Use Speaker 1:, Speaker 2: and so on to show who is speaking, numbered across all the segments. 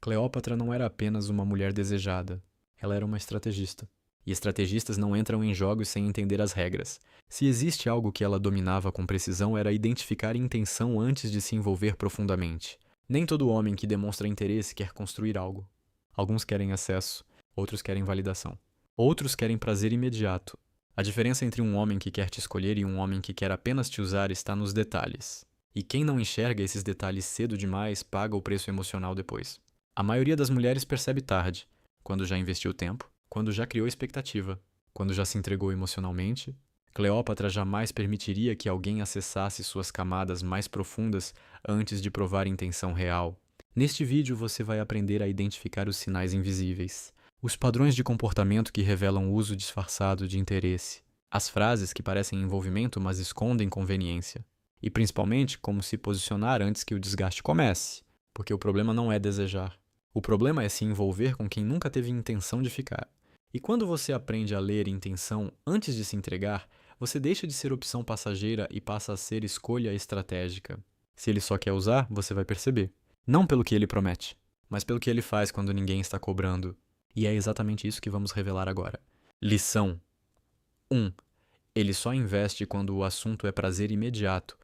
Speaker 1: Cleópatra não era apenas uma mulher desejada, ela era uma estrategista. E estrategistas não entram em jogos sem entender as regras. Se existe algo que ela dominava com precisão era identificar intenção antes de se envolver profundamente. Nem todo homem que demonstra interesse quer construir algo. Alguns querem acesso, outros querem validação. Outros querem prazer imediato. A diferença entre um homem que quer te escolher e um homem que quer apenas te usar está nos detalhes. E quem não enxerga esses detalhes cedo demais paga o preço emocional depois. A maioria das mulheres percebe tarde, quando já investiu tempo, quando já criou expectativa, quando já se entregou emocionalmente. Cleópatra jamais permitiria que alguém acessasse suas camadas mais profundas antes de provar intenção real. Neste vídeo você vai aprender a identificar os sinais invisíveis, os padrões de comportamento que revelam o uso disfarçado de interesse, as frases que parecem envolvimento mas escondem conveniência, e principalmente como se posicionar antes que o desgaste comece, porque o problema não é desejar. O problema é se envolver com quem nunca teve intenção de ficar. E quando você aprende a ler intenção antes de se entregar, você deixa de ser opção passageira e passa a ser escolha estratégica. Se ele só quer usar, você vai perceber. Não pelo que ele promete, mas pelo que ele faz quando ninguém está cobrando. E é exatamente isso que vamos revelar agora. Lição 1. Ele só investe quando o assunto é prazer imediato.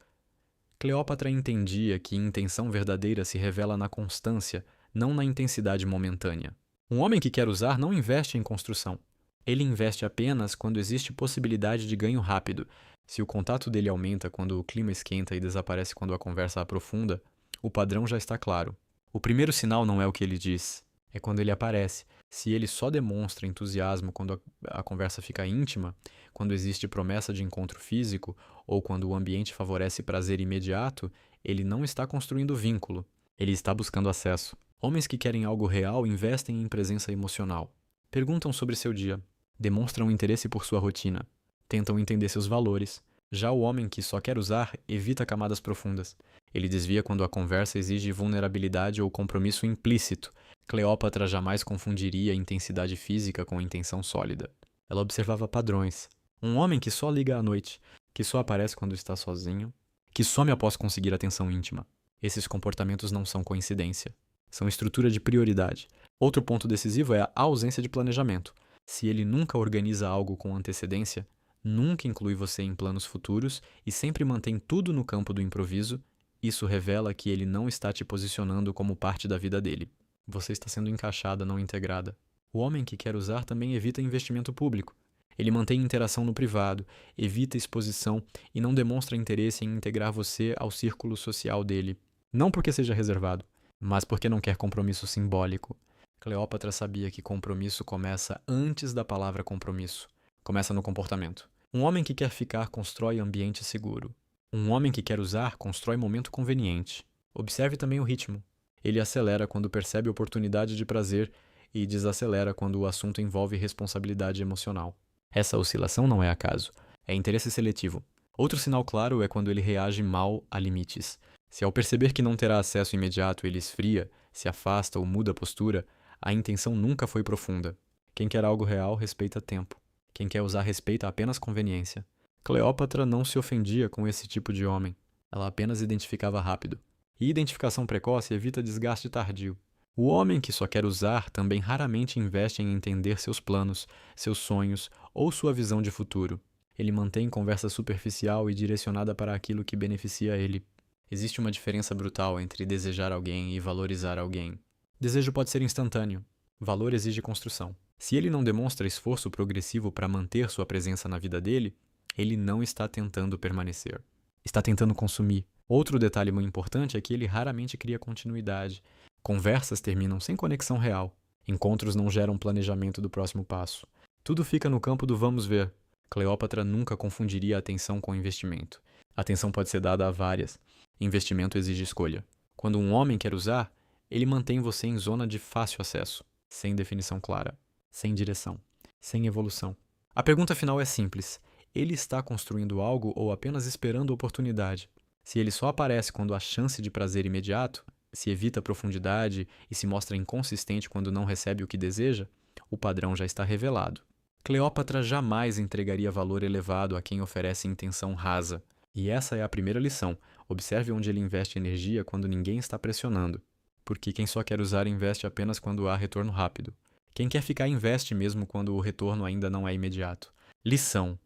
Speaker 1: Cleópatra entendia que intenção verdadeira se revela na constância, não na intensidade momentânea. Um homem que quer usar não investe em construção. Ele investe apenas quando existe possibilidade de ganho rápido. Se o contato dele aumenta quando o clima esquenta e desaparece quando a conversa aprofunda, o padrão já está claro. O primeiro sinal não é o que ele diz, é quando ele aparece. Se ele só demonstra entusiasmo quando a conversa fica íntima, quando existe promessa de encontro físico ou quando o ambiente favorece prazer imediato, ele não está construindo vínculo, ele está buscando acesso. Homens que querem algo real investem em presença emocional. Perguntam sobre seu dia, demonstram interesse por sua rotina, tentam entender seus valores. Já o homem que só quer usar evita camadas profundas. Ele desvia quando a conversa exige vulnerabilidade ou compromisso implícito. Cleópatra jamais confundiria intensidade física com intenção sólida. Ela observava padrões. Um homem que só liga à noite, que só aparece quando está sozinho, que some após conseguir atenção íntima. Esses comportamentos não são coincidência. São estrutura de prioridade. Outro ponto decisivo é a ausência de planejamento. Se ele nunca organiza algo com antecedência, nunca inclui você em planos futuros e sempre mantém tudo no campo do improviso, isso revela que ele não está te posicionando como parte da vida dele. Você está sendo encaixada, não integrada. O homem que quer usar também evita investimento público. Ele mantém interação no privado, evita exposição e não demonstra interesse em integrar você ao círculo social dele. Não porque seja reservado, mas porque não quer compromisso simbólico. Cleópatra sabia que compromisso começa antes da palavra compromisso. Começa no comportamento. Um homem que quer ficar constrói ambiente seguro. Um homem que quer usar constrói momento conveniente. Observe também o ritmo. Ele acelera quando percebe oportunidade de prazer e desacelera quando o assunto envolve responsabilidade emocional. Essa oscilação não é acaso, é interesse seletivo. Outro sinal claro é quando ele reage mal a limites. Se ao perceber que não terá acesso imediato ele esfria, se afasta ou muda a postura, a intenção nunca foi profunda. Quem quer algo real respeita tempo. Quem quer usar respeita apenas conveniência. Cleópatra não se ofendia com esse tipo de homem. Ela apenas identificava rápido. E identificação precoce evita desgaste tardio. O homem que só quer usar também raramente investe em entender seus planos, seus sonhos ou sua visão de futuro. Ele mantém conversa superficial e direcionada para aquilo que beneficia ele. Existe uma diferença brutal entre desejar alguém e valorizar alguém. Desejo pode ser instantâneo. Valor exige construção. Se ele não demonstra esforço progressivo para manter sua presença na vida dele, ele não está tentando permanecer. Está tentando consumir. Outro detalhe muito importante é que ele raramente cria continuidade. Conversas terminam sem conexão real. Encontros não geram planejamento do próximo passo. Tudo fica no campo do vamos ver. Cleópatra nunca confundiria atenção com investimento. Atenção pode ser dada a várias. Investimento exige escolha. Quando um homem quer usar, ele mantém você em zona de fácil acesso, sem definição clara, sem direção, sem evolução. A pergunta final é simples. Ele está construindo algo ou apenas esperando oportunidade? Se ele só aparece quando há chance de prazer imediato, se evita profundidade e se mostra inconsistente quando não recebe o que deseja, o padrão já está revelado. Cleópatra jamais entregaria valor elevado a quem oferece intenção rasa. E essa é a primeira lição. Observe onde ele investe energia quando ninguém está pressionando. porque quem só quer usar investe apenas quando há retorno rápido. Quem quer ficar investe mesmo quando o retorno ainda não é imediato. Lição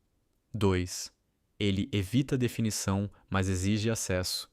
Speaker 1: 2. Ele evita definição, mas exige acesso.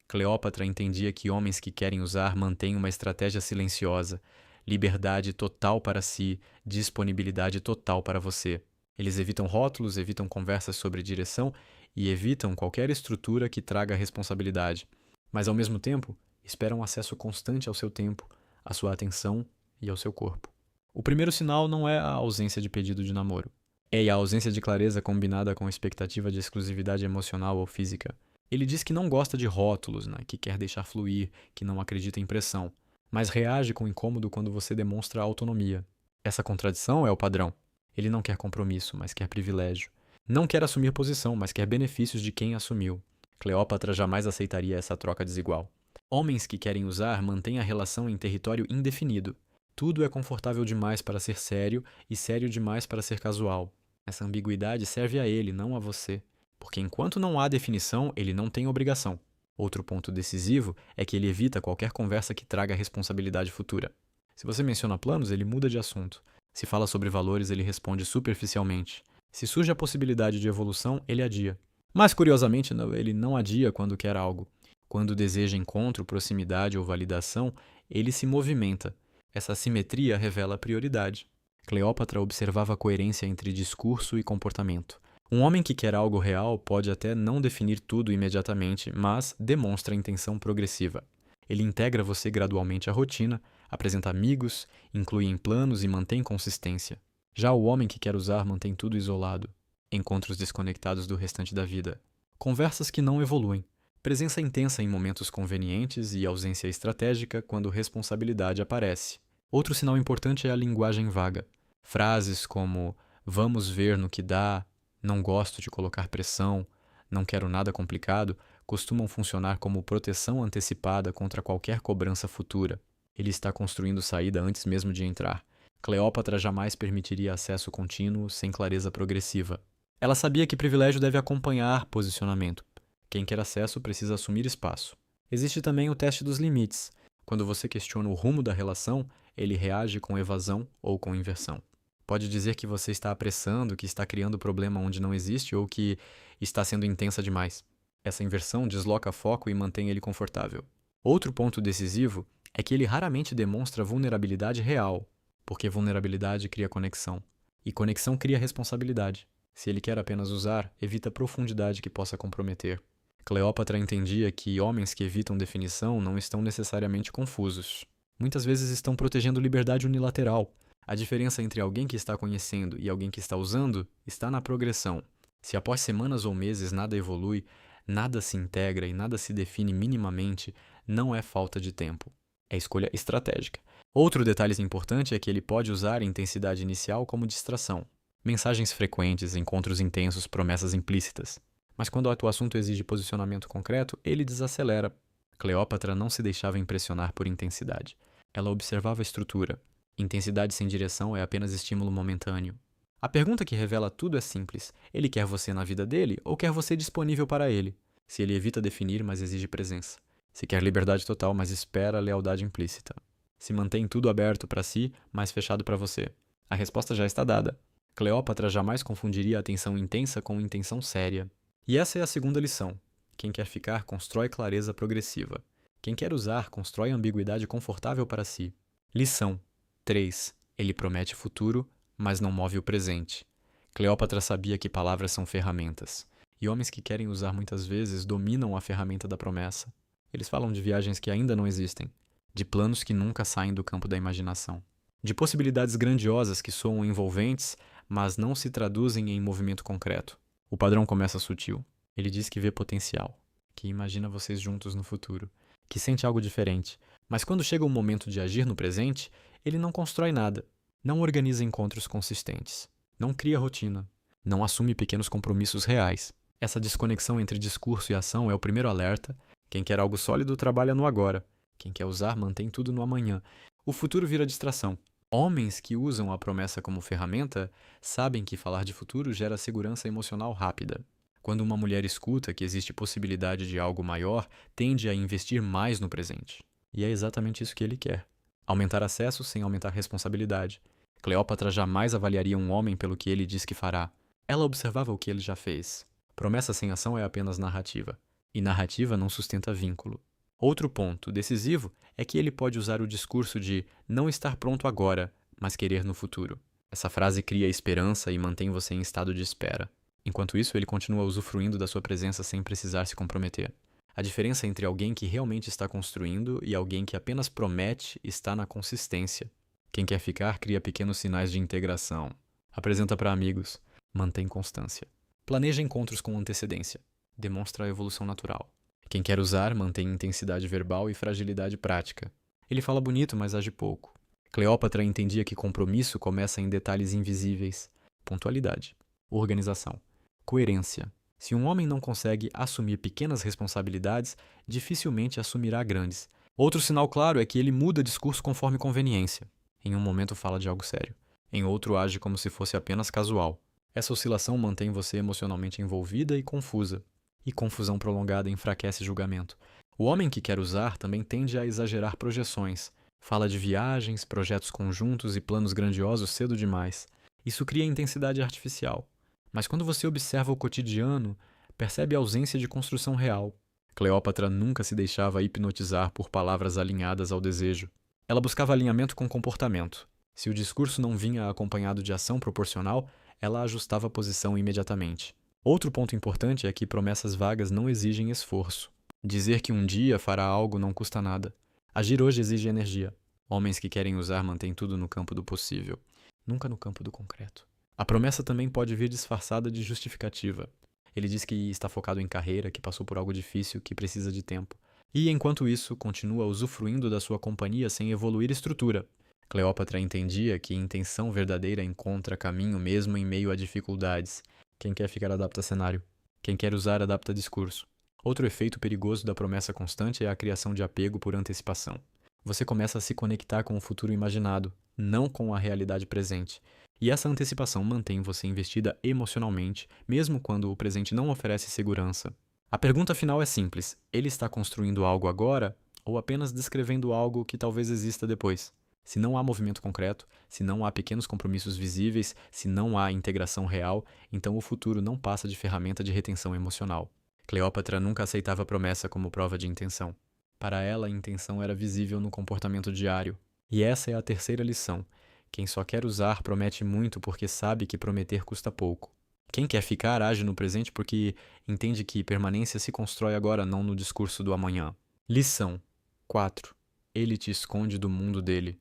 Speaker 1: Cleópatra entendia que homens que querem usar mantêm uma estratégia silenciosa, liberdade total para si, disponibilidade total para você. Eles evitam rótulos, evitam conversas sobre direção e evitam qualquer estrutura que traga responsabilidade. Mas, ao mesmo tempo, esperam acesso constante ao seu tempo, à sua atenção e ao seu corpo. O primeiro sinal não é a ausência de pedido de namoro. É a ausência de clareza combinada com expectativa de exclusividade emocional ou física. Ele diz que não gosta de rótulos, né? Que quer deixar fluir, que não acredita em pressão, mas reage com incômodo quando você demonstra autonomia. Essa contradição é o padrão. Ele não quer compromisso, mas quer privilégio. Não quer assumir posição, mas quer benefícios de quem assumiu. Cleópatra jamais aceitaria essa troca desigual. Homens que querem usar mantêm a relação em território indefinido. Tudo é confortável demais para ser sério e sério demais para ser casual. Essa ambiguidade serve a ele, não a você. Porque enquanto não há definição, ele não tem obrigação. Outro ponto decisivo é que ele evita qualquer conversa que traga responsabilidade futura. Se você menciona planos, ele muda de assunto. Se fala sobre valores, ele responde superficialmente. Se surge a possibilidade de evolução, ele adia. Mas, curiosamente, ele não adia quando quer algo. Quando deseja encontro, proximidade ou validação, ele se movimenta. Essa assimetria revela prioridade. Cleópatra observava a coerência entre discurso e comportamento. Um homem que quer algo real pode até não definir tudo imediatamente, mas demonstra intenção progressiva. Ele integra você gradualmente à rotina, apresenta amigos, inclui em planos e mantém consistência. Já o homem que quer usar mantém tudo isolado. Encontros desconectados do restante da vida. Conversas que não evoluem. Presença intensa em momentos convenientes e ausência estratégica quando responsabilidade aparece. Outro sinal importante é a linguagem vaga. Frases como "vamos ver no que dá", "não gosto de colocar pressão", "não quero nada complicado", costumam funcionar como proteção antecipada contra qualquer cobrança futura. Ele está construindo saída antes mesmo de entrar. Cleópatra jamais permitiria acesso contínuo sem clareza progressiva. Ela sabia que privilégio deve acompanhar posicionamento. Quem quer acesso precisa assumir espaço. Existe também o teste dos limites. Quando você questiona o rumo da relação, ele reage com evasão ou com inversão. Pode dizer que você está apressando, que está criando problema onde não existe ou que está sendo intensa demais. Essa inversão desloca foco e mantém ele confortável. Outro ponto decisivo é que ele raramente demonstra vulnerabilidade real, porque vulnerabilidade cria conexão, e conexão cria responsabilidade. Se ele quer apenas usar, evita profundidade que possa comprometer. Cleópatra entendia que homens que evitam definição não estão necessariamente confusos. Muitas vezes estão protegendo liberdade unilateral. A diferença entre alguém que está conhecendo e alguém que está usando está na progressão. Se após semanas ou meses nada evolui, nada se integra e nada se define minimamente, não é falta de tempo. É escolha estratégica. Outro detalhe importante é que ele pode usar a intensidade inicial como distração. Mensagens frequentes, encontros intensos, promessas implícitas. Mas quando o assunto exige posicionamento concreto, ele desacelera. Cleópatra não se deixava impressionar por intensidade. Ela observava a estrutura. Intensidade sem direção é apenas estímulo momentâneo. A pergunta que revela tudo é simples. Ele quer você na vida dele ou quer você disponível para ele? Se ele evita definir, mas exige presença. Se quer liberdade total, mas espera lealdade implícita. Se mantém tudo aberto para si, mas fechado para você. A resposta já está dada. Cleópatra jamais confundiria atenção intensa com intenção séria. E essa é a segunda lição. Quem quer ficar, constrói clareza progressiva. Quem quer usar, constrói ambiguidade confortável para si. Lição 3. Ele promete futuro, mas não move o presente. Cleópatra sabia que palavras são ferramentas. E homens que querem usar muitas vezes dominam a ferramenta da promessa. Eles falam de viagens que ainda não existem, de planos que nunca saem do campo da imaginação, de possibilidades grandiosas que soam envolventes, mas não se traduzem em movimento concreto. O padrão começa sutil. Ele diz que vê potencial, que imagina vocês juntos no futuro, que sente algo diferente. Mas quando chega o momento de agir no presente, ele não constrói nada, não organiza encontros consistentes, não cria rotina, não assume pequenos compromissos reais. Essa desconexão entre discurso e ação é o primeiro alerta. Quem quer algo sólido trabalha no agora. Quem quer usar mantém tudo no amanhã. O futuro vira distração. Homens que usam a promessa como ferramenta sabem que falar de futuro gera segurança emocional rápida. Quando uma mulher escuta que existe possibilidade de algo maior, tende a investir mais no presente. E é exatamente isso que ele quer. Aumentar acesso sem aumentar responsabilidade. Cleópatra jamais avaliaria um homem pelo que ele diz que fará. Ela observava o que ele já fez. Promessa sem ação é apenas narrativa. E narrativa não sustenta vínculo. Outro ponto decisivo é que ele pode usar o discurso de não estar pronto agora, mas querer no futuro. Essa frase cria esperança e mantém você em estado de espera. Enquanto isso, ele continua usufruindo da sua presença sem precisar se comprometer. A diferença entre alguém que realmente está construindo e alguém que apenas promete está na consistência. Quem quer ficar cria pequenos sinais de integração. Apresenta para amigos. Mantém constância. Planeja encontros com antecedência. Demonstra a evolução natural. Quem quer usar mantém intensidade verbal e fragilidade prática. Ele fala bonito, mas age pouco. Cleópatra entendia que compromisso começa em detalhes invisíveis. Pontualidade. Organização. Coerência. Se um homem não consegue assumir pequenas responsabilidades, dificilmente assumirá grandes. Outro sinal claro é que ele muda discurso conforme conveniência. Em um momento fala de algo sério. Em outro age como se fosse apenas casual. Essa oscilação mantém você emocionalmente envolvida e confusa. E confusão prolongada enfraquece julgamento. O homem que quer usar também tende a exagerar projeções. Fala de viagens, projetos conjuntos e planos grandiosos cedo demais. Isso cria intensidade artificial. Mas quando você observa o cotidiano, percebe a ausência de construção real. Cleópatra nunca se deixava hipnotizar por palavras alinhadas ao desejo. Ela buscava alinhamento com comportamento. Se o discurso não vinha acompanhado de ação proporcional, ela ajustava a posição imediatamente. Outro ponto importante é que promessas vagas não exigem esforço. Dizer que um dia fará algo não custa nada. Agir hoje exige energia. Homens que querem usar mantêm tudo no campo do possível, nunca no campo do concreto. A promessa também pode vir disfarçada de justificativa. Ele diz que está focado em carreira, que passou por algo difícil, que precisa de tempo. E, enquanto isso, continua usufruindo da sua companhia sem evoluir estrutura. Cleópatra entendia que intenção verdadeira encontra caminho mesmo em meio a dificuldades. Quem quer ficar adapta cenário. Quem quer usar adapta discurso. Outro efeito perigoso da promessa constante é a criação de apego por antecipação. Você começa a se conectar com o futuro imaginado, não com a realidade presente. E essa antecipação mantém você investida emocionalmente, mesmo quando o presente não oferece segurança. A pergunta final é simples: ele está construindo algo agora ou apenas descrevendo algo que talvez exista depois? Se não há movimento concreto, se não há pequenos compromissos visíveis, se não há integração real, então o futuro não passa de ferramenta de retenção emocional. Cleópatra nunca aceitava a promessa como prova de intenção. Para ela, a intenção era visível no comportamento diário. E essa é a terceira lição. Quem só quer usar promete muito porque sabe que prometer custa pouco. Quem quer ficar age no presente porque entende que permanência se constrói agora, não no discurso do amanhã. Lição 4. Ele te esconde do mundo dele.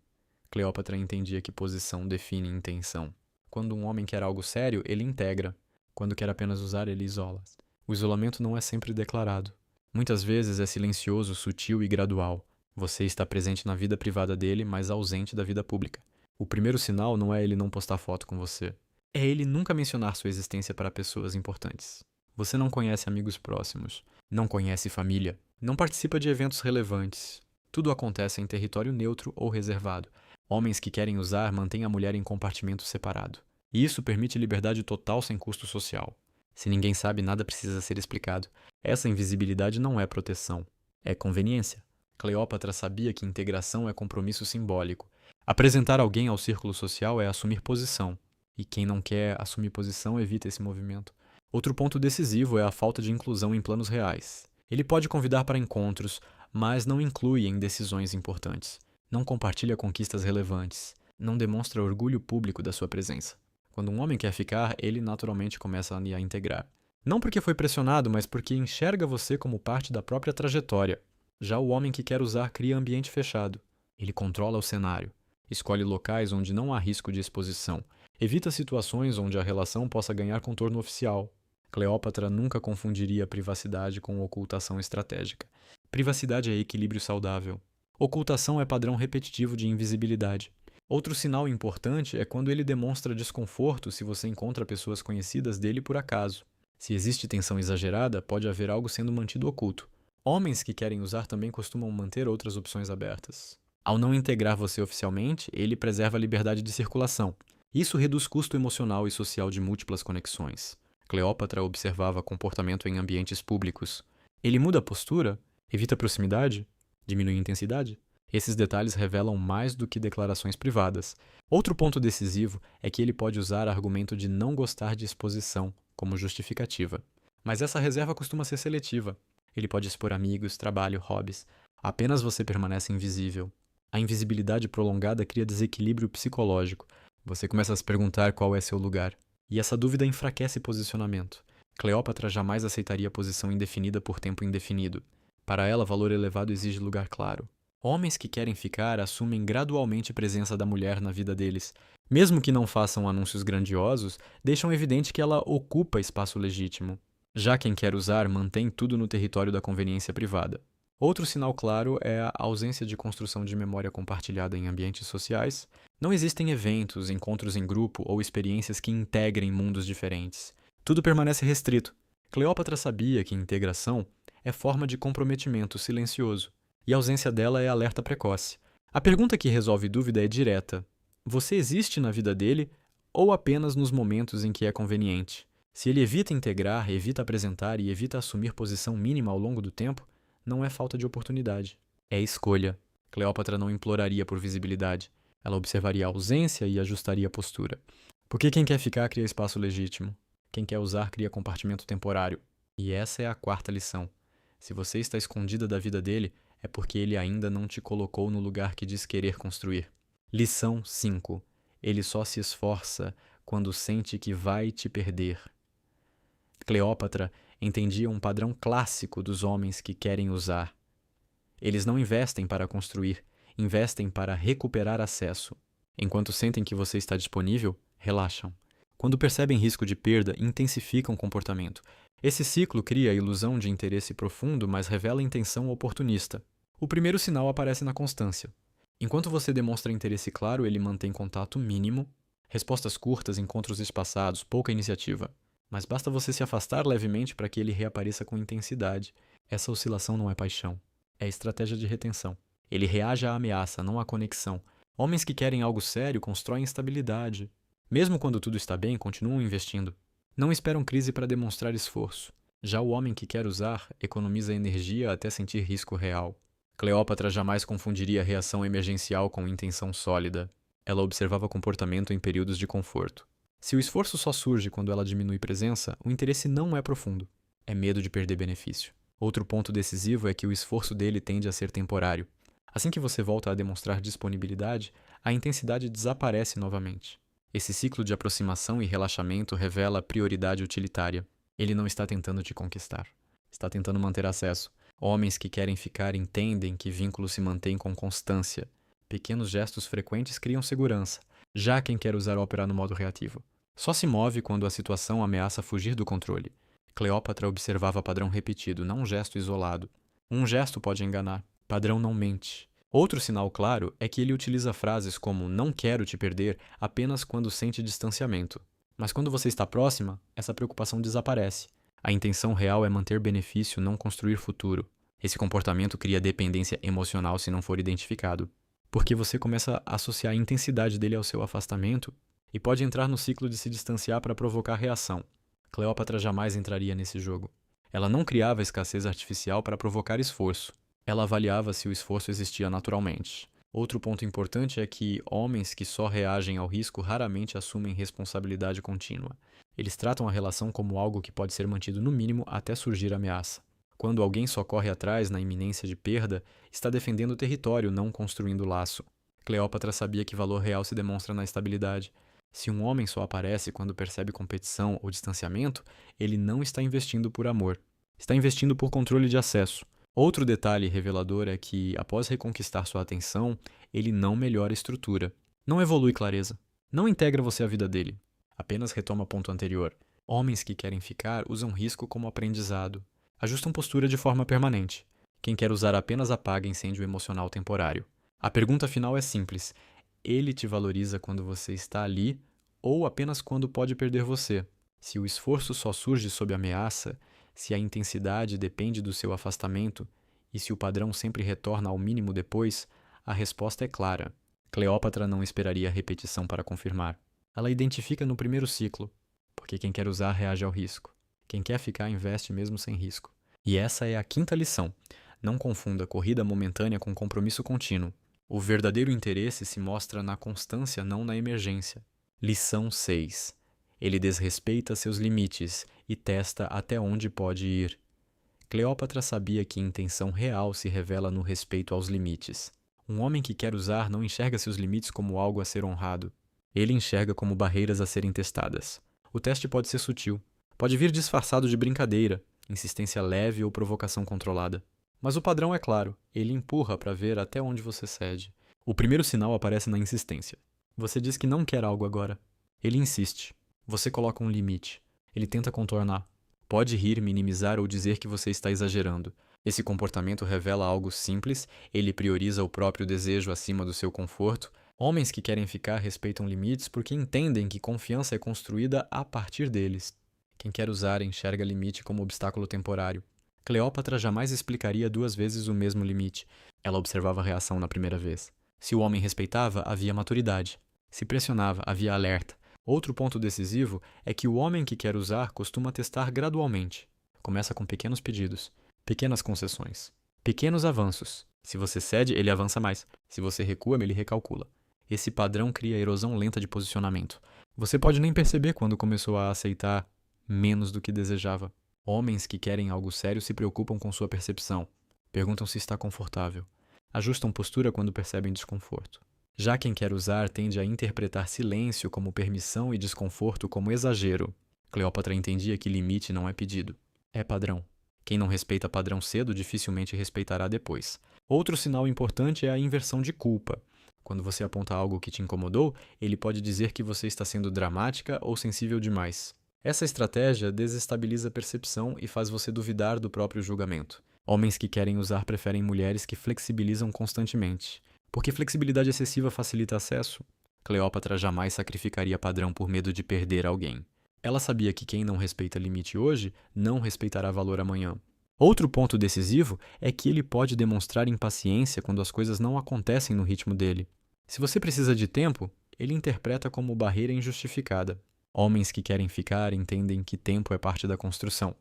Speaker 1: Cleópatra entendia que posição define intenção. Quando um homem quer algo sério, ele integra. Quando quer apenas usar, ele isola. O isolamento não é sempre declarado. Muitas vezes é silencioso, sutil e gradual. Você está presente na vida privada dele, mas ausente da vida pública. O primeiro sinal não é ele não postar foto com você. É ele nunca mencionar sua existência para pessoas importantes. Você não conhece amigos próximos. Não conhece família. Não participa de eventos relevantes. Tudo acontece em território neutro ou reservado. Homens que querem usar mantêm a mulher em compartimento separado. E isso permite liberdade total sem custo social. Se ninguém sabe, nada precisa ser explicado. Essa invisibilidade não é proteção. É conveniência. Cleópatra sabia que integração é compromisso simbólico. Apresentar alguém ao círculo social é assumir posição. E quem não quer assumir posição evita esse movimento. Outro ponto decisivo é a falta de inclusão em planos reais. Ele pode convidar para encontros, mas não inclui em decisões importantes. Não compartilha conquistas relevantes. Não demonstra orgulho público da sua presença. Quando um homem quer ficar, ele naturalmente começa a integrar. Não porque foi pressionado, mas porque enxerga você como parte da própria trajetória. Já o homem que quer usar cria ambiente fechado. Ele controla o cenário. Escolhe locais onde não há risco de exposição. Evita situações onde a relação possa ganhar contorno oficial. Cleópatra nunca confundiria privacidade com ocultação estratégica. Privacidade é equilíbrio saudável. Ocultação é padrão repetitivo de invisibilidade. Outro sinal importante é quando ele demonstra desconforto se você encontra pessoas conhecidas dele por acaso. Se existe tensão exagerada, pode haver algo sendo mantido oculto. Homens que querem usar também costumam manter outras opções abertas. Ao não integrar você oficialmente, ele preserva a liberdade de circulação. Isso reduz custo emocional e social de múltiplas conexões. Cleópatra observava comportamento em ambientes públicos. Ele muda a postura? Evita proximidade? Diminui a intensidade? Esses detalhes revelam mais do que declarações privadas. Outro ponto decisivo é que ele pode usar argumento de não gostar de exposição como justificativa. Mas essa reserva costuma ser seletiva. Ele pode expor amigos, trabalho, hobbies. Apenas você permanece invisível. A invisibilidade prolongada cria desequilíbrio psicológico. Você começa a se perguntar qual é seu lugar. E essa dúvida enfraquece posicionamento. Cleópatra jamais aceitaria posição indefinida por tempo indefinido. Para ela, valor elevado exige lugar claro. Homens que querem ficar assumem gradualmente presença da mulher na vida deles. Mesmo que não façam anúncios grandiosos, deixam evidente que ela ocupa espaço legítimo. Já quem quer usar mantém tudo no território da conveniência privada. Outro sinal claro é a ausência de construção de memória compartilhada em ambientes sociais. Não existem eventos, encontros em grupo ou experiências que integrem mundos diferentes. Tudo permanece restrito. Cleópatra sabia que integração é forma de comprometimento silencioso, e a ausência dela é alerta precoce. A pergunta que resolve dúvida é direta: você existe na vida dele ou apenas nos momentos em que é conveniente? Se ele evita integrar, evita apresentar e evita assumir posição mínima ao longo do tempo, não é falta de oportunidade. É escolha. Cleópatra não imploraria por visibilidade. Ela observaria a ausência e ajustaria a postura. Porque quem quer ficar cria espaço legítimo. Quem quer usar cria compartimento temporário. E essa é a quarta lição. Se você está escondida da vida dele, é porque ele ainda não te colocou no lugar que diz querer construir. Lição 5. Ele só se esforça quando sente que vai te perder. Cleópatra entendia um padrão clássico dos homens que querem usar. Eles não investem para construir, investem para recuperar acesso. Enquanto sentem que você está disponível, relaxam. Quando percebem risco de perda, intensificam o comportamento. Esse ciclo cria a ilusão de interesse profundo, mas revela intenção oportunista. O primeiro sinal aparece na constância. Enquanto você demonstra interesse claro, ele mantém contato mínimo, respostas curtas, encontros espaçados, pouca iniciativa. Mas basta você se afastar levemente para que ele reapareça com intensidade. Essa oscilação não é paixão, é estratégia de retenção. Ele reage à ameaça, não à conexão. Homens que querem algo sério constroem estabilidade. Mesmo quando tudo está bem, continuam investindo. Não esperam crise para demonstrar esforço. Já o homem que quer usar economiza energia até sentir risco real. Cleópatra jamais confundiria reação emergencial com intenção sólida. Ela observava comportamento em períodos de conforto. Se o esforço só surge quando ela diminui presença, o interesse não é profundo. É medo de perder benefício. Outro ponto decisivo é que o esforço dele tende a ser temporário. Assim que você volta a demonstrar disponibilidade, a intensidade desaparece novamente. Esse ciclo de aproximação e relaxamento revela prioridade utilitária. Ele não está tentando te conquistar. Está tentando manter acesso. Homens que querem ficar entendem que vínculo se mantém com constância. Pequenos gestos frequentes criam segurança. Já quem quer usar operar no modo reativo. Só se move quando a situação ameaça fugir do controle. Cleópatra observava padrão repetido, não um gesto isolado. Um gesto pode enganar. Padrão não mente. Outro sinal claro é que ele utiliza frases como "não quero te perder" apenas quando sente distanciamento. Mas quando você está próxima, essa preocupação desaparece. A intenção real é manter benefício, não construir futuro. Esse comportamento cria dependência emocional se não for identificado. Porque você começa a associar a intensidade dele ao seu afastamento e pode entrar no ciclo de se distanciar para provocar reação. Cleópatra jamais entraria nesse jogo. Ela não criava escassez artificial para provocar esforço. Ela avaliava se o esforço existia naturalmente. Outro ponto importante é que homens que só reagem ao risco raramente assumem responsabilidade contínua. Eles tratam a relação como algo que pode ser mantido no mínimo até surgir ameaça. Quando alguém só corre atrás na iminência de perda, está defendendo o território, não construindo laço. Cleópatra sabia que valor real se demonstra na estabilidade. Se um homem só aparece quando percebe competição ou distanciamento, ele não está investindo por amor. Está investindo por controle de acesso. Outro detalhe revelador é que, após reconquistar sua atenção, ele não melhora a estrutura. Não evolui clareza. Não integra você à vida dele. Apenas retoma ponto anterior. Homens que querem ficar usam risco como aprendizado. Ajustam postura de forma permanente. Quem quer usar apenas apaga incêndio emocional temporário. A pergunta final é simples. Ele te valoriza quando você está ali ou apenas quando pode perder você? Se o esforço só surge sob ameaça, se a intensidade depende do seu afastamento e se o padrão sempre retorna ao mínimo depois, a resposta é clara. Cleópatra não esperaria a repetição para confirmar. Ela identifica no primeiro ciclo, porque quem quer usar reage ao risco. Quem quer ficar investe mesmo sem risco. E essa é a quinta lição. Não confunda corrida momentânea com compromisso contínuo. O verdadeiro interesse se mostra na constância, não na emergência. Lição 6. Ele desrespeita seus limites e testa até onde pode ir. Cleópatra sabia que intenção real se revela no respeito aos limites. Um homem que quer usar não enxerga seus limites como algo a ser honrado. Ele enxerga como barreiras a serem testadas. O teste pode ser sutil. Pode vir disfarçado de brincadeira, insistência leve ou provocação controlada. Mas o padrão é claro, ele empurra para ver até onde você cede. O primeiro sinal aparece na insistência. Você diz que não quer algo agora. Ele insiste. Você coloca um limite. Ele tenta contornar. Pode rir, minimizar ou dizer que você está exagerando. Esse comportamento revela algo simples, ele prioriza o próprio desejo acima do seu conforto. Homens que querem ficar respeitam limites porque entendem que confiança é construída a partir deles. Quem quer usar enxerga limite como obstáculo temporário. Cleópatra jamais explicaria 2 vezes o mesmo limite. Ela observava a reação na primeira vez. Se o homem respeitava, havia maturidade. Se pressionava, havia alerta. Outro ponto decisivo é que o homem que quer usar costuma testar gradualmente. Começa com pequenos pedidos, pequenas concessões, pequenos avanços. Se você cede, ele avança mais. Se você recua, ele recalcula. Esse padrão cria erosão lenta de posicionamento. Você pode nem perceber quando começou a aceitar menos do que desejava. Homens que querem algo sério se preocupam com sua percepção. Perguntam se está confortável. Ajustam postura quando percebem desconforto. Já quem quer usar tende a interpretar silêncio como permissão e desconforto como exagero. Cleópatra entendia que limite não é pedido, é padrão. Quem não respeita padrão cedo dificilmente respeitará depois. Outro sinal importante é a inversão de culpa. Quando você aponta algo que te incomodou, ele pode dizer que você está sendo dramática ou sensível demais. Essa estratégia desestabiliza a percepção e faz você duvidar do próprio julgamento. Homens que querem usar preferem mulheres que flexibilizam constantemente. Porque flexibilidade excessiva facilita acesso. Cleópatra jamais sacrificaria padrão por medo de perder alguém. Ela sabia que quem não respeita limite hoje, não respeitará valor amanhã. Outro ponto decisivo é que ele pode demonstrar impaciência quando as coisas não acontecem no ritmo dele. Se você precisa de tempo, ele interpreta como barreira injustificada. Homens que querem ficar entendem que tempo é parte da construção.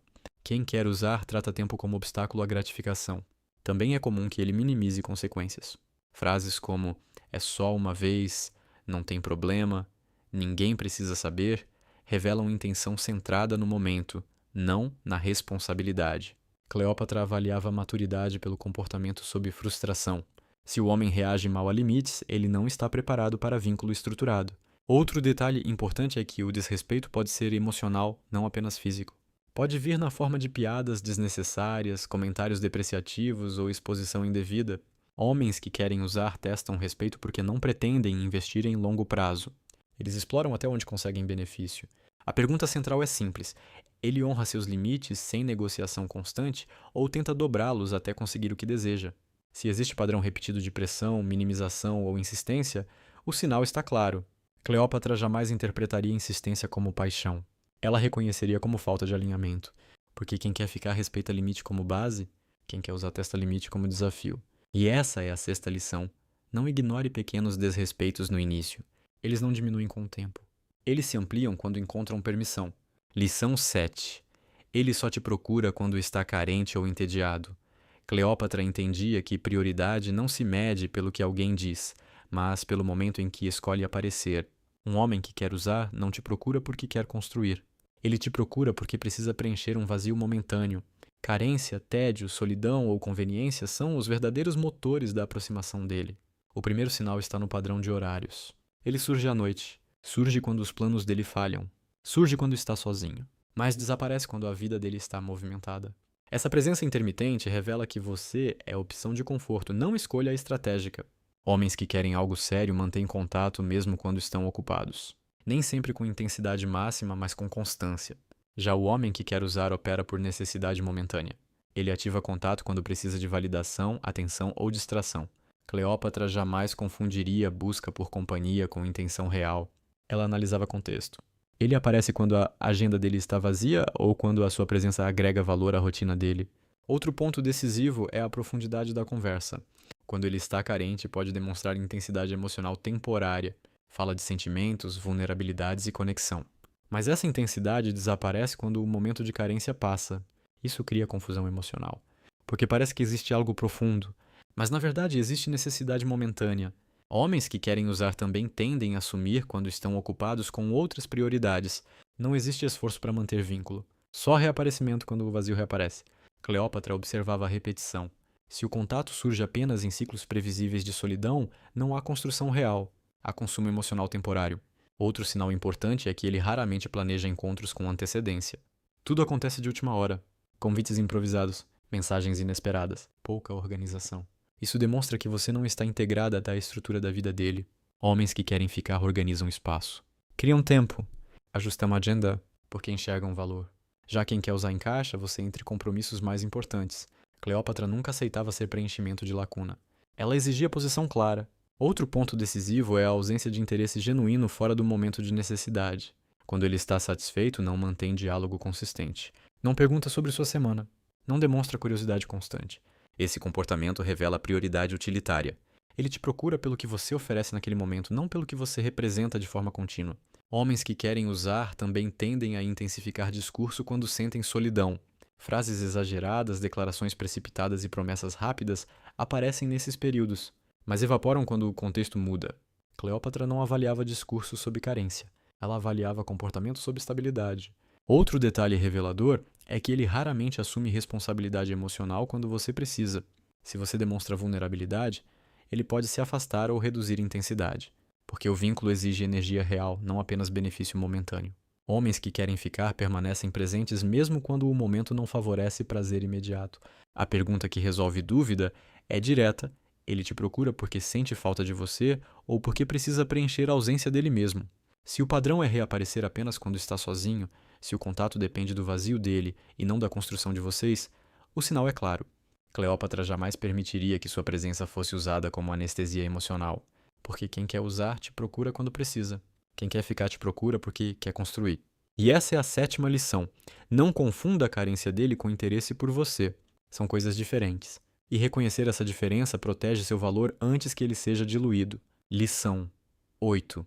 Speaker 1: Quem quer usar trata tempo como obstáculo à gratificação. Também é comum que ele minimize consequências. Frases como "é só uma vez", "não tem problema", "ninguém precisa saber", revelam intenção centrada no momento, não na responsabilidade. Cleópatra avaliava a maturidade pelo comportamento sob frustração. Se o homem reage mal a limites, ele não está preparado para vínculo estruturado. Outro detalhe importante é que o desrespeito pode ser emocional, não apenas físico. Pode vir na forma de piadas desnecessárias, comentários depreciativos ou exposição indevida. Homens que querem usar testam respeito porque não pretendem investir em longo prazo. Eles exploram até onde conseguem benefício. A pergunta central é simples. Ele honra seus limites sem negociação constante ou tenta dobrá-los até conseguir o que deseja? Se existe padrão repetido de pressão, minimização ou insistência, o sinal está claro. Cleópatra jamais interpretaria insistência como paixão. Ela reconheceria como falta de alinhamento. Porque quem quer ficar respeita limite como base, quem quer usar testa limite como desafio. E essa é a 6ª lição. Não ignore pequenos desrespeitos no início. Eles não diminuem com o tempo. Eles se ampliam quando encontram permissão. Lição 7. Ele só te procura quando está carente ou entediado. Cleópatra entendia que prioridade não se mede pelo que alguém diz, mas pelo momento em que escolhe aparecer. Um homem que quer usar não te procura porque quer construir. Ele te procura porque precisa preencher um vazio momentâneo. Carência, tédio, solidão ou conveniência são os verdadeiros motores da aproximação dele. O primeiro sinal está no padrão de horários. Ele surge à noite. Surge quando os planos dele falham. Surge quando está sozinho. Mas desaparece quando a vida dele está movimentada. Essa presença intermitente revela que você é opção de conforto, não escolha estratégica. Homens que querem algo sério mantêm contato mesmo quando estão ocupados. Nem sempre com intensidade máxima, mas com constância. Já o homem que quer usar opera por necessidade momentânea. Ele ativa contato quando precisa de validação, atenção ou distração. Cleópatra jamais confundiria busca por companhia com intenção real. Ela analisava contexto. Ele aparece quando a agenda dele está vazia ou quando a sua presença agrega valor à rotina dele. Outro ponto decisivo é a profundidade da conversa. Quando ele está carente, pode demonstrar intensidade emocional temporária. Fala de sentimentos, vulnerabilidades e conexão. Mas essa intensidade desaparece quando o momento de carência passa. Isso cria confusão emocional. porque parece que existe algo profundo, mas na verdade existe necessidade momentânea. Homens que querem usar também tendem a sumir quando estão ocupados com outras prioridades. Não existe esforço para manter vínculo. Só reaparecimento quando o vazio reaparece. Cleópatra observava a repetição. Se o contato surge apenas em ciclos previsíveis de solidão, não há construção real. Há consumo emocional temporário. Outro sinal importante é que ele raramente planeja encontros com antecedência. Tudo acontece de última hora. Convites improvisados, mensagens inesperadas, pouca organização. Isso demonstra que você não está integrada à estrutura da vida dele. Homens que querem ficar organizam espaço. Criam tempo. Ajustam a agenda porque enxergam valor. Já quem quer usar encaixa você entre compromissos mais importantes. Cleópatra nunca aceitava ser preenchimento de lacuna. Ela exigia posição clara. Outro ponto decisivo é a ausência de interesse genuíno fora do momento de necessidade. Quando ele está satisfeito, não mantém diálogo consistente. Não pergunta sobre sua semana. Não demonstra curiosidade constante. Esse comportamento revela prioridade utilitária. Ele te procura pelo que você oferece naquele momento, não pelo que você representa de forma contínua. Homens que querem usar também tendem a intensificar discurso quando sentem solidão. Frases exageradas, declarações precipitadas e promessas rápidas aparecem nesses períodos, mas evaporam quando o contexto muda. Cleópatra não avaliava discurso sob carência. Ela avaliava comportamento sob estabilidade. Outro detalhe revelador é que ele raramente assume responsabilidade emocional quando você precisa. Se você demonstra vulnerabilidade, ele pode se afastar ou reduzir intensidade, porque o vínculo exige energia real, não apenas benefício momentâneo. Homens que querem ficar permanecem presentes mesmo quando o momento não favorece prazer imediato. A pergunta que resolve dúvida é direta: ele te procura porque sente falta de você ou porque precisa preencher a ausência dele mesmo? Se o padrão é reaparecer apenas quando está sozinho, se o contato depende do vazio dele e não da construção de vocês, o sinal é claro. Cleópatra jamais permitiria que sua presença fosse usada como anestesia emocional, porque quem quer usar te procura quando precisa. Quem quer ficar te procura porque quer construir. E essa é a 7ª lição. Não confunda a carência dele com interesse por você. São coisas diferentes. E reconhecer essa diferença protege seu valor antes que ele seja diluído. Lição 8.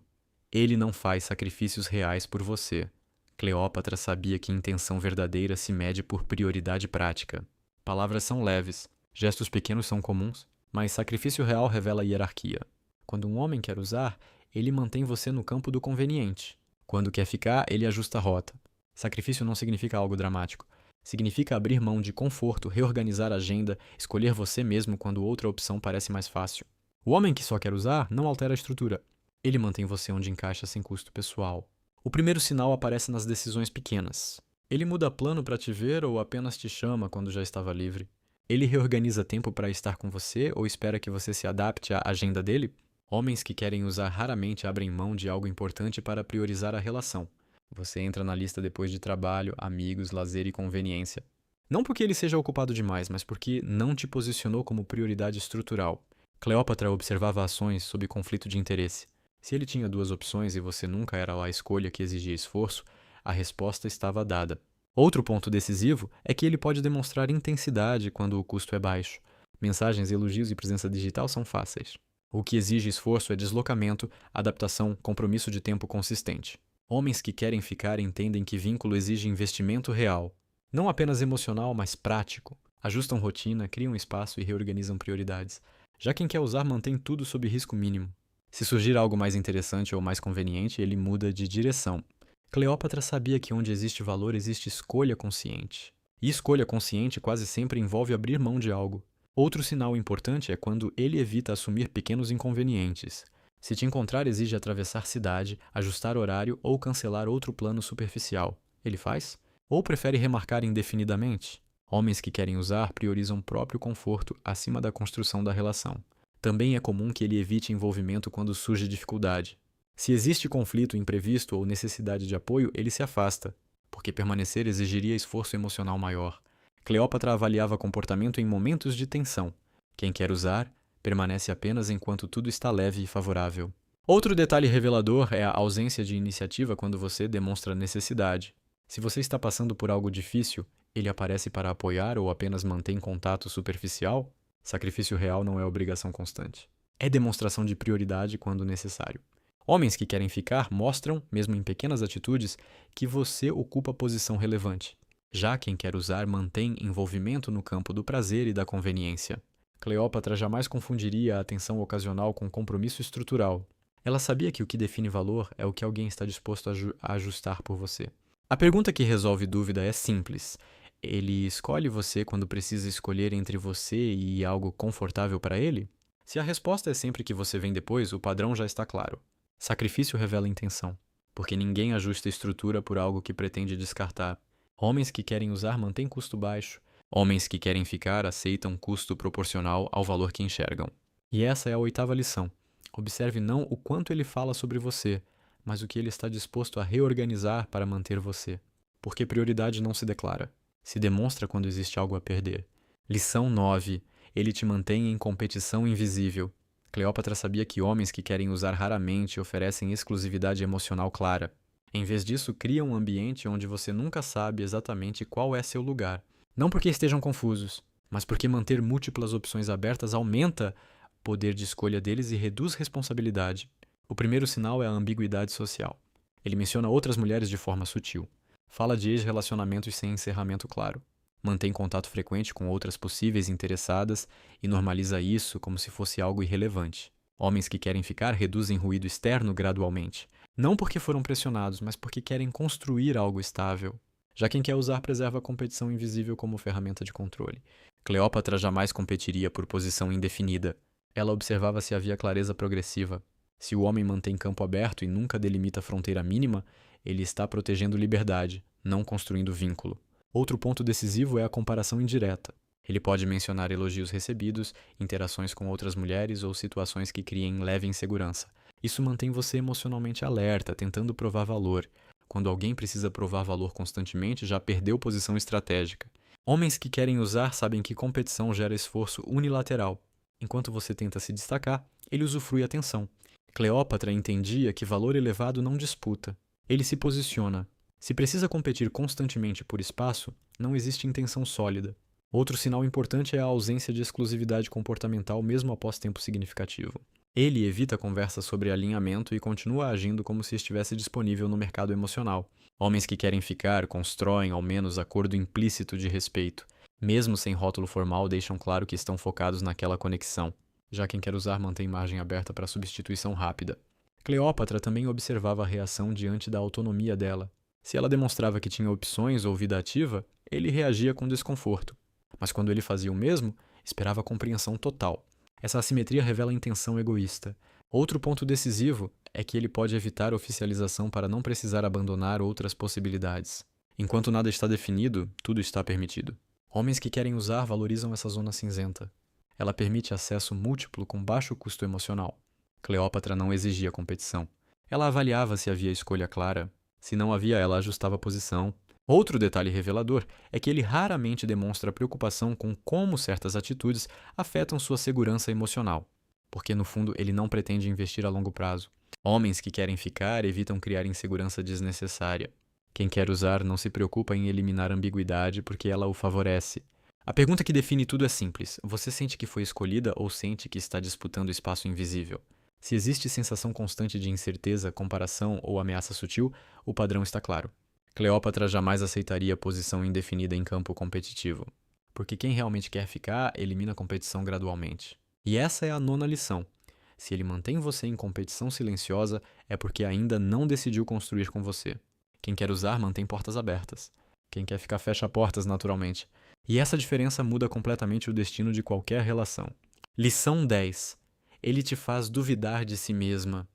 Speaker 1: Ele não faz sacrifícios reais por você. Cleópatra sabia que intenção verdadeira se mede por prioridade prática. Palavras são leves, gestos pequenos são comuns, mas sacrifício real revela hierarquia. Quando um homem quer usar, ele mantém você no campo do conveniente. Quando quer ficar, ele ajusta a rota. Sacrifício não significa algo dramático. Significa abrir mão de conforto, reorganizar a agenda, escolher você mesmo quando outra opção parece mais fácil. O homem que só quer usar não altera a estrutura. Ele mantém você onde encaixa sem custo pessoal. O primeiro sinal aparece nas decisões pequenas. Ele muda plano para te ver ou apenas te chama quando já estava livre? Ele reorganiza tempo para estar com você ou espera que você se adapte à agenda dele? Homens que querem usar raramente abrem mão de algo importante para priorizar a relação. Você entra na lista depois de trabalho, amigos, lazer e conveniência. Não porque ele seja ocupado demais, mas porque não te posicionou como prioridade estrutural. Cleópatra observava ações sob conflito de interesse. Se ele tinha 2 opções e você nunca era a escolha que exigia esforço, a resposta estava dada. Outro ponto decisivo é que ele pode demonstrar intensidade quando o custo é baixo. Mensagens, elogios e presença digital são fáceis. O que exige esforço é deslocamento, adaptação, compromisso de tempo consistente. Homens que querem ficar entendem que vínculo exige investimento real. Não apenas emocional, mas prático. Ajustam rotina, criam espaço e reorganizam prioridades. Já quem quer usar mantém tudo sob risco mínimo. Se surgir algo mais interessante ou mais conveniente, ele muda de direção. Cleópatra sabia que onde existe valor existe escolha consciente. E escolha consciente quase sempre envolve abrir mão de algo. Outro sinal importante é quando ele evita assumir pequenos inconvenientes. Se te encontrar exige atravessar cidade, ajustar horário ou cancelar outro plano superficial. Ele faz? Ou prefere remarcar indefinidamente? Homens que querem usar priorizam próprio conforto acima da construção da relação. Também é comum que ele evite envolvimento quando surge dificuldade. Se existe conflito imprevisto ou necessidade de apoio, ele se afasta, porque permanecer exigiria esforço emocional maior. Cleópatra avaliava comportamento em momentos de tensão. Quem quer usar, permanece apenas enquanto tudo está leve e favorável. Outro detalhe revelador é a ausência de iniciativa quando você demonstra necessidade. Se você está passando por algo difícil, ele aparece para apoiar ou apenas mantém contato superficial? Sacrifício real não é obrigação constante. É demonstração de prioridade quando necessário. Homens que querem ficar mostram, mesmo em pequenas atitudes, que você ocupa posição relevante. Já quem quer usar mantém envolvimento no campo do prazer e da conveniência. Cleópatra jamais confundiria a atenção ocasional com compromisso estrutural. Ela sabia que o que define valor é o que alguém está disposto a ajustar por você. A pergunta que resolve dúvida é simples. Ele escolhe você quando precisa escolher entre você e algo confortável para ele? Se a resposta é sempre que você vem depois, o padrão já está claro. Sacrifício revela intenção, porque ninguém ajusta estrutura por algo que pretende descartar. Homens que querem usar mantêm custo baixo. Homens que querem ficar aceitam custo proporcional ao valor que enxergam. E essa é a 8ª lição. Observe não o quanto ele fala sobre você, mas o que ele está disposto a reorganizar para manter você. Porque prioridade não se declara, se demonstra quando existe algo a perder. Lição 9. Ele te mantém em competição invisível. Cleópatra sabia que homens que querem usar raramente oferecem exclusividade emocional clara. Em vez disso, cria um ambiente onde você nunca sabe exatamente qual é seu lugar. Não porque estejam confusos, mas porque manter múltiplas opções abertas aumenta o poder de escolha deles e reduz responsabilidade. O primeiro sinal é a ambiguidade social. Ele menciona outras mulheres de forma sutil. Fala de ex-relacionamentos sem encerramento claro. Mantém contato frequente com outras possíveis interessadas e normaliza isso como se fosse algo irrelevante. Homens que querem ficar reduzem ruído externo gradualmente. Não porque foram pressionados, mas porque querem construir algo estável. Já quem quer usar preserva a competição invisível como ferramenta de controle. Cleópatra jamais competiria por posição indefinida. Ela observava se havia clareza progressiva. Se o homem mantém campo aberto e nunca delimita fronteira mínima, ele está protegendo liberdade, não construindo vínculo. Outro ponto decisivo é a comparação indireta. Ele pode mencionar elogios recebidos, interações com outras mulheres ou situações que criem leve insegurança. Isso mantém você emocionalmente alerta, tentando provar valor. Quando alguém precisa provar valor constantemente, já perdeu posição estratégica. Homens que querem usar sabem que competição gera esforço unilateral. Enquanto você tenta se destacar, ele usufrui atenção. Cleópatra entendia que valor elevado não disputa. Ele se posiciona. Se precisa competir constantemente por espaço, não existe intenção sólida. Outro sinal importante é a ausência de exclusividade comportamental mesmo após tempo significativo. Ele evita conversas sobre alinhamento e continua agindo como se estivesse disponível no mercado emocional. Homens que querem ficar constroem ao menos acordo implícito de respeito. Mesmo sem rótulo formal, deixam claro que estão focados naquela conexão. Já quem quer usar mantém margem aberta para substituição rápida. Cleópatra também observava a reação diante da autonomia dela. Se ela demonstrava que tinha opções ou vida ativa, ele reagia com desconforto. Mas quando ele fazia o mesmo, esperava compreensão total. Essa assimetria revela intenção egoísta. Outro ponto decisivo é que ele pode evitar oficialização para não precisar abandonar outras possibilidades. Enquanto nada está definido, tudo está permitido. Homens que querem usar valorizam essa zona cinzenta. Ela permite acesso múltiplo com baixo custo emocional. Cleópatra não exigia competição. Ela avaliava se havia escolha clara. Se não havia, ela ajustava a posição. Outro detalhe revelador é que ele raramente demonstra preocupação com como certas atitudes afetam sua segurança emocional, porque no fundo ele não pretende investir a longo prazo. Homens que querem ficar evitam criar insegurança desnecessária. Quem quer usar não se preocupa em eliminar ambiguidade porque ela o favorece. A pergunta que define tudo é simples: você sente que foi escolhida ou sente que está disputando espaço invisível? Se existe sensação constante de incerteza, comparação ou ameaça sutil, o padrão está claro. Cleópatra jamais aceitaria posição indefinida em campo competitivo, porque quem realmente quer ficar elimina a competição gradualmente. E essa é a 9ª lição. Se ele mantém você em competição silenciosa, é porque ainda não decidiu construir com você. Quem quer usar mantém portas abertas. Quem quer ficar fecha portas naturalmente. E essa diferença muda completamente o destino de qualquer relação. Lição 10. Ele te faz duvidar de si mesma.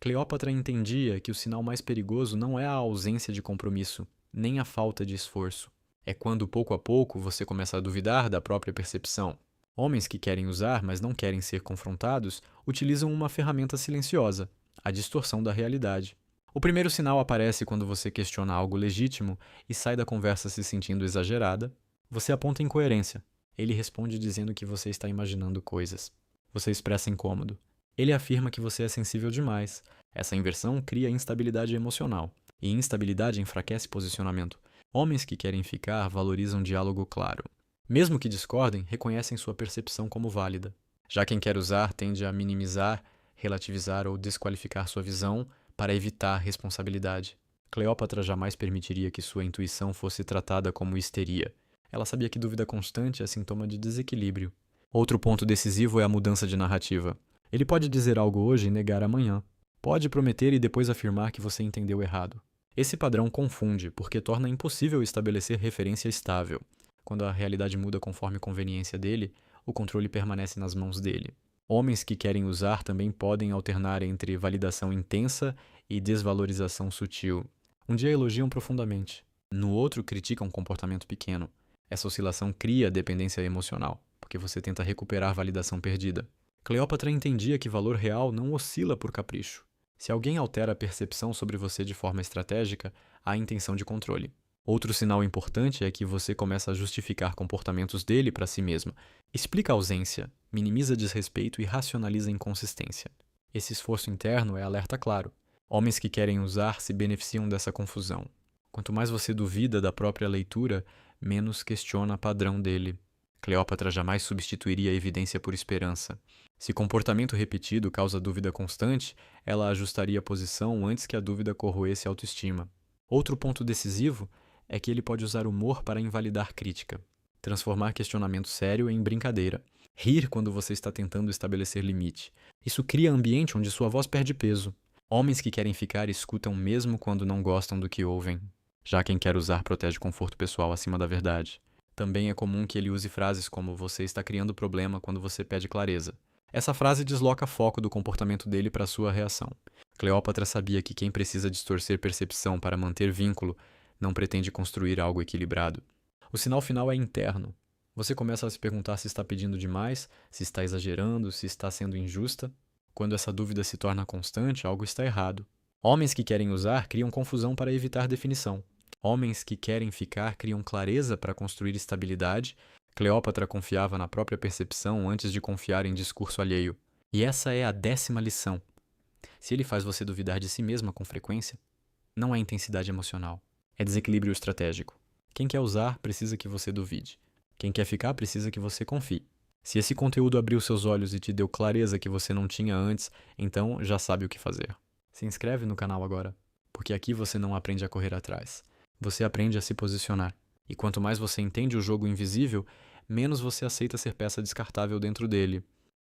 Speaker 1: Cleópatra entendia que o sinal mais perigoso não é a ausência de compromisso, nem a falta de esforço. É quando, pouco a pouco, você começa a duvidar da própria percepção. Homens que querem usar, mas não querem ser confrontados, utilizam uma ferramenta silenciosa, a distorção da realidade. O primeiro sinal aparece quando você questiona algo legítimo e sai da conversa se sentindo exagerada. Você aponta incoerência. Ele responde dizendo que você está imaginando coisas. Você expressa incômodo. Ele afirma que você é sensível demais. Essa inversão cria instabilidade emocional, e instabilidade enfraquece posicionamento. Homens que querem ficar valorizam diálogo claro. Mesmo que discordem, reconhecem sua percepção como válida. Já quem quer usar tende a minimizar, relativizar ou desqualificar sua visão para evitar responsabilidade. Cleópatra jamais permitiria que sua intuição fosse tratada como histeria. Ela sabia que dúvida constante é sintoma de desequilíbrio. Outro ponto decisivo é a mudança de narrativa. Ele pode dizer algo hoje e negar amanhã. Pode prometer e depois afirmar que você entendeu errado. Esse padrão confunde, porque torna impossível estabelecer referência estável. Quando a realidade muda conforme conveniência dele, o controle permanece nas mãos dele. Homens que querem usar também podem alternar entre validação intensa e desvalorização sutil. Um dia elogiam profundamente, no outro criticam um comportamento pequeno. Essa oscilação cria dependência emocional, porque você tenta recuperar validação perdida. Cleópatra entendia que valor real não oscila por capricho. Se alguém altera a percepção sobre você de forma estratégica, há intenção de controle. Outro sinal importante é que você começa a justificar comportamentos dele para si mesma. Explica a ausência, minimiza desrespeito e racionaliza inconsistência. Esse esforço interno é alerta claro. Homens que querem usar se beneficiam dessa confusão. Quanto mais você duvida da própria leitura, menos questiona o padrão dele. Cleópatra jamais substituiria a evidência por esperança. Se comportamento repetido causa dúvida constante, ela ajustaria a posição antes que a dúvida corroesse a autoestima. Outro ponto decisivo é que ele pode usar humor para invalidar crítica, transformar questionamento sério em brincadeira, rir quando você está tentando estabelecer limite. Isso cria ambiente onde sua voz perde peso. Homens que querem ficar escutam mesmo quando não gostam do que ouvem. Já quem quer usar protege o conforto pessoal acima da verdade. Também é comum que ele use frases como "você está criando problema" quando você pede clareza. Essa frase desloca foco do comportamento dele para sua reação. Cleópatra sabia que quem precisa distorcer percepção para manter vínculo não pretende construir algo equilibrado. O sinal final é interno. Você começa a se perguntar se está pedindo demais, se está exagerando, se está sendo injusta. Quando essa dúvida se torna constante, algo está errado. Homens que querem usar criam confusão para evitar definição. Homens que querem ficar criam clareza para construir estabilidade. Cleópatra confiava na própria percepção antes de confiar em discurso alheio. E essa é a 10ª lição. Se ele faz você duvidar de si mesma com frequência, não é intensidade emocional, é desequilíbrio estratégico. Quem quer usar precisa que você duvide. Quem quer ficar precisa que você confie. Se esse conteúdo abriu seus olhos e te deu clareza que você não tinha antes, então já sabe o que fazer. Se inscreve no canal agora, porque aqui você não aprende a correr atrás. Você aprende a se posicionar. E quanto mais você entende o jogo invisível, menos você aceita ser peça descartável dentro dele.